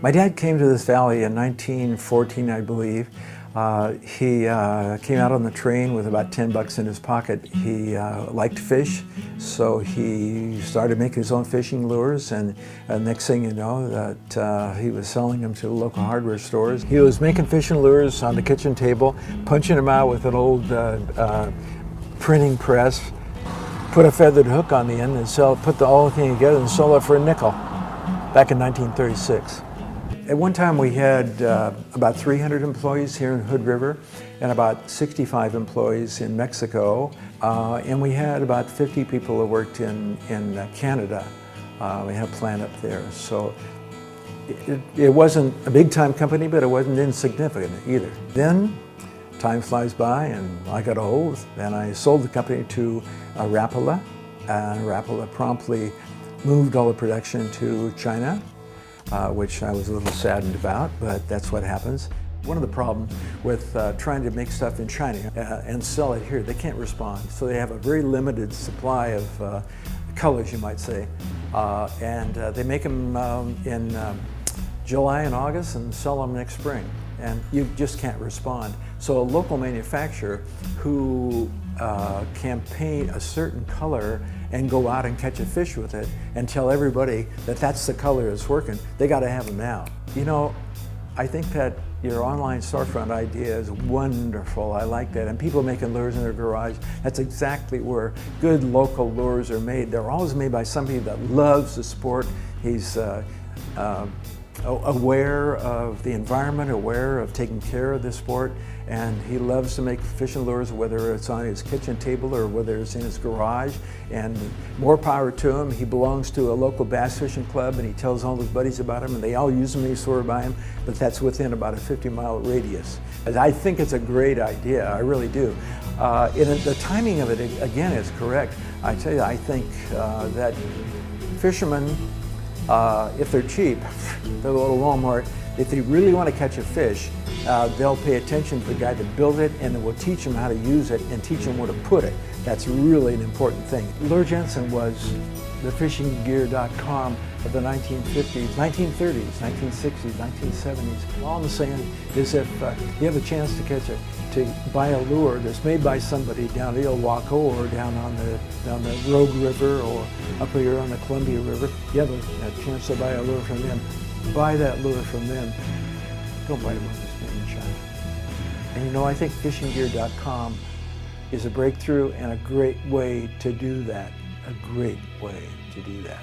My dad came to this valley in 1914, I believe. He came out on the train with about 10 bucks in his pocket. He liked fish, so he started making his own fishing lures, and next thing you know, that he was selling them to local hardware stores. He was making fishing lures on the kitchen table, punching them out with an old printing press, put a feathered hook on the end and put the whole thing together and sell it for a nickel back in 1936. At one time we had about 300 employees here in Hood River and about 65 employees in Mexico, and we had about 50 people who worked in Canada. We had a plant up there, so it wasn't a big time company, but it wasn't insignificant either. Then time flies by and I got old and I sold the company to Rapala, and Rapala promptly moved all the production to China, which I was a little saddened about, but that's what happens. One of the problems with trying to make stuff in China and sell it here, they can't respond. So they have a very limited supply of colors, you might say, and they make them in July and August and sell them next spring, and you just can't respond. So a local manufacturer who can paint a certain color and go out and catch a fish with it and tell everybody that that's the color that's working, they got to have them now. You know, I think that your online storefront idea is wonderful. I like that. And people making lures in their garage, that's exactly where good local lures are made. They're always made by somebody that loves the sport. He's aware of the environment, aware of taking care of the sport, and he loves to make fishing lures, whether it's on his kitchen table or whether it's in his garage, and more power to him. He belongs to a local bass fishing club and he tells all his buddies about him and they all use them and they swear by him, but that's within about a 50-mile radius. I think it's a great idea, I really do. And the timing of it, again, is correct. I tell you, I think that fishermen, if they're cheap, they'll go to Walmart. If they really want to catch a fish, they'll pay attention to the guy that built it, and then we'll teach them how to use it and teach them where to put it. That's really an important thing. Luhr Jensen was the fishinggear.com of the 1950s, 1930s, 1960s, 1970s. All I'm saying is if you have a chance to buy a lure that's made by somebody down the Ilwaco or down the Rogue River or up here on the Columbia River, you have a chance to buy a lure from them. Buy that lure from them. Don't buy one that's made in China. And you know, I think fishinggear.com is a breakthrough and a great way to do that. A great way to do that.